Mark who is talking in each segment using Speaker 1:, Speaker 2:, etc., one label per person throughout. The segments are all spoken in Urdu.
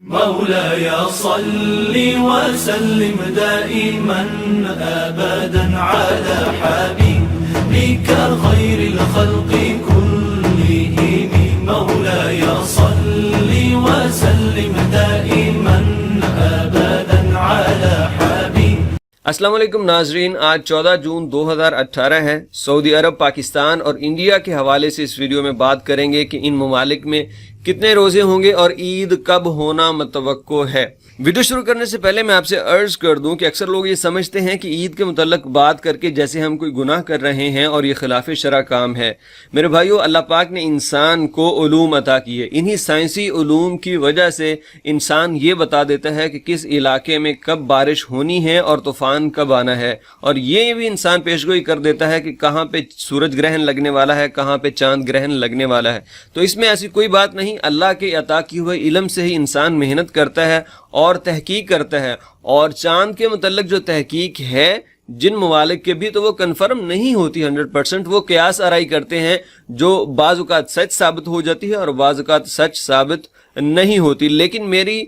Speaker 1: مولاي صل وسلم دائما أبدا على حبيبك خير الخلق كلهم مولاي صل وسلم دائما أبدا على حبيبك.
Speaker 2: السلام علیکم ناظرین، آج 14 جون 2018 ہے. سعودی عرب، پاکستان اور انڈیا کے حوالے سے اس ویڈیو میں بات کریں گے کہ ان ممالک میں کتنے روزے ہوں گے اور عید کب ہونا متوقع ہے. ویڈیو شروع کرنے سے پہلے میں آپ سے عرض کر دوں کہ اکثر لوگ یہ سمجھتے ہیں کہ عید کے متعلق بات کر کے جیسے ہم کوئی گناہ کر رہے ہیں اور یہ خلاف شرع کام ہے. میرے بھائیو، اللہ پاک نے انسان کو علوم عطا کیے. انہی سائنسی علوم کی وجہ سے انسان یہ بتا دیتا ہے کہ کس علاقے میں کب بارش ہونی ہے اور طوفان کب آنا ہے، اور یہ بھی انسان پیشگوئی کر دیتا ہے کہ کہاں پہ سورج گرہن لگنے والا ہے، کہاں پہ چاند گرہن لگنے والا ہے. تو اس میں ایسی کوئی بات نہیں. اللہ کے عطا کی ہوئے علم سے ہی انسان محنت کرتا ہے اور تحقیق کرتا ہے. اور چاند کے متعلق جو تحقیق ہے جن ممالک کے بھی، تو وہ کنفرم نہیں ہوتی 100%. وہ قیاس آرائی کرتے ہیں جو بعض اوقات سچ ثابت ہو جاتی ہے اور بعض اوقات سچ ثابت نہیں ہوتی. لیکن میری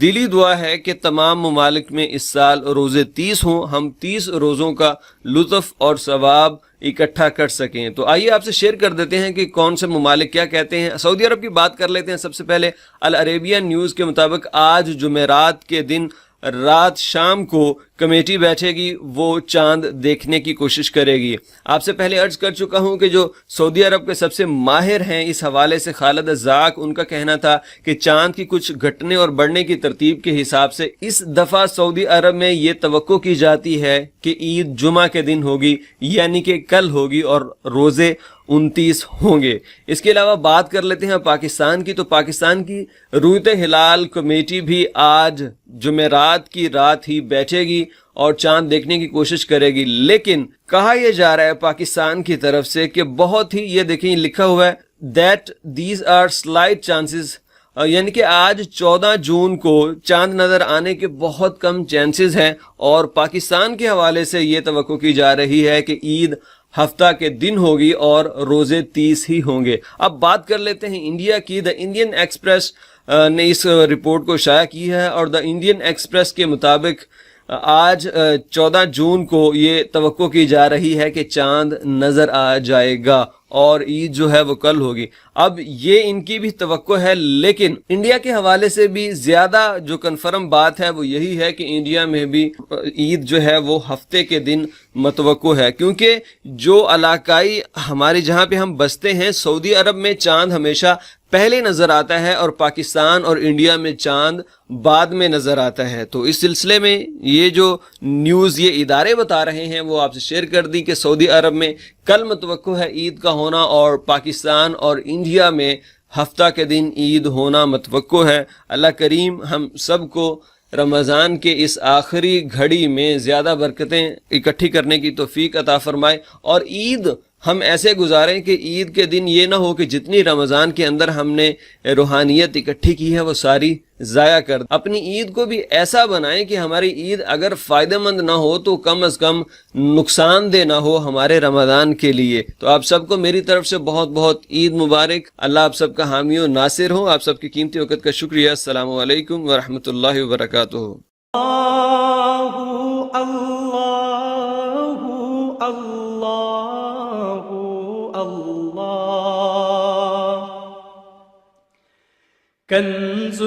Speaker 2: دلی دعا ہے کہ تمام ممالک میں اس سال روزے 30 ہوں، ہم 30 روزوں کا لطف اور ثواب اکٹھا کر سکیں. تو آئیے آپ سے شیئر کر دیتے ہیں کہ کون سے ممالک کیا کہتے ہیں. سعودی عرب کی بات کر لیتے ہیں. سب سے پہلے العربیہ نیوز کے مطابق آج جمعرات کے دن رات شام کو کمیٹی بیٹھے گی، وہ چاند دیکھنے کی کوشش کرے گی. آپ سے پہلے عرض کر چکا ہوں کہ جو سعودی عرب کے سب سے ماہر ہیں اس حوالے سے، خالد الزاق، ان کا کہنا تھا کہ چاند کی کچھ گھٹنے اور بڑھنے کی ترتیب کے حساب سے اس دفعہ سعودی عرب میں یہ توقع کی جاتی ہے کہ عید جمعہ کے دن ہوگی، یعنی کہ کل ہوگی، اور روزے 29 ہوں گے. اس کے علاوہ بات کر لیتے ہیں پاکستان کی. تو پاکستان کی رؤیت ہلال کمیٹی بھی آج جمعرات کی رات ہی بیٹھے گی اور چاند دیکھنے کی کوشش کرے گی. لیکن کہا یہ جا رہا ہے پاکستان کی طرف سے کہ بہت ہی، یہ دیکھیں لکھا ہوا ہے that these are slight chances، یعنی کہ آج 14 جون کو چاند نظر آنے کے بہت کم چانسز ہیں. اور پاکستان کے حوالے سے یہ توقع کی جا رہی ہے کہ عید ہفتہ کے دن ہوگی اور روزے 30 ہی ہوں گے. اب بات کر لیتے ہیں انڈیا کی. دا انڈین ایکسپریس نے اس رپورٹ کو شائع کی ہے، اور دا انڈین ایکسپریس کے مطابق آج 14 جون کو یہ توقع کی جا رہی ہے کہ چاند نظر آ جائے گا اور عید جو ہے وہ کل ہوگی. اب یہ ان کی بھی توقع ہے، لیکن انڈیا کے حوالے سے بھی زیادہ جو کنفرم بات ہے وہ یہی ہے کہ انڈیا میں بھی عید جو ہے وہ ہفتے کے دن متوقع ہے. کیونکہ جو علاقائی ہمارے جہاں پہ ہم بستے ہیں، سعودی عرب میں چاند ہمیشہ پہلے نظر آتا ہے اور پاکستان اور انڈیا میں چاند بعد میں نظر آتا ہے. تو اس سلسلے میں یہ جو نیوز یہ ادارے بتا رہے ہیں وہ آپ سے شیئر کر دی کہ سعودی عرب میں کل متوقع ہے عید کا ہونا، اور پاکستان اور انڈیا میں ہفتہ کے دن عید ہونا متوقع ہے. اللہ کریم ہم سب کو رمضان کے اس آخری گھڑی میں زیادہ برکتیں اکٹھی کرنے کی توفیق عطا فرمائے، اور عید ہم ایسے گزاریں کہ عید کے دن یہ نہ ہو کہ جتنی رمضان کے اندر ہم نے روحانیت اکٹھی کی ہے وہ ساری ضائع کر دیں. اپنی عید کو بھی ایسا بنائیں کہ ہماری عید اگر فائدہ مند نہ ہو تو کم از کم نقصان دہ نہ ہو ہمارے رمضان کے لیے. تو آپ سب کو میری طرف سے بہت بہت عید مبارک. اللہ آپ سب کا حامی و ناصر ہو. آپ سب کی قیمتی وقت کا شکریہ. السلام علیکم ورحمۃ اللہ وبرکاتہ.
Speaker 1: كنز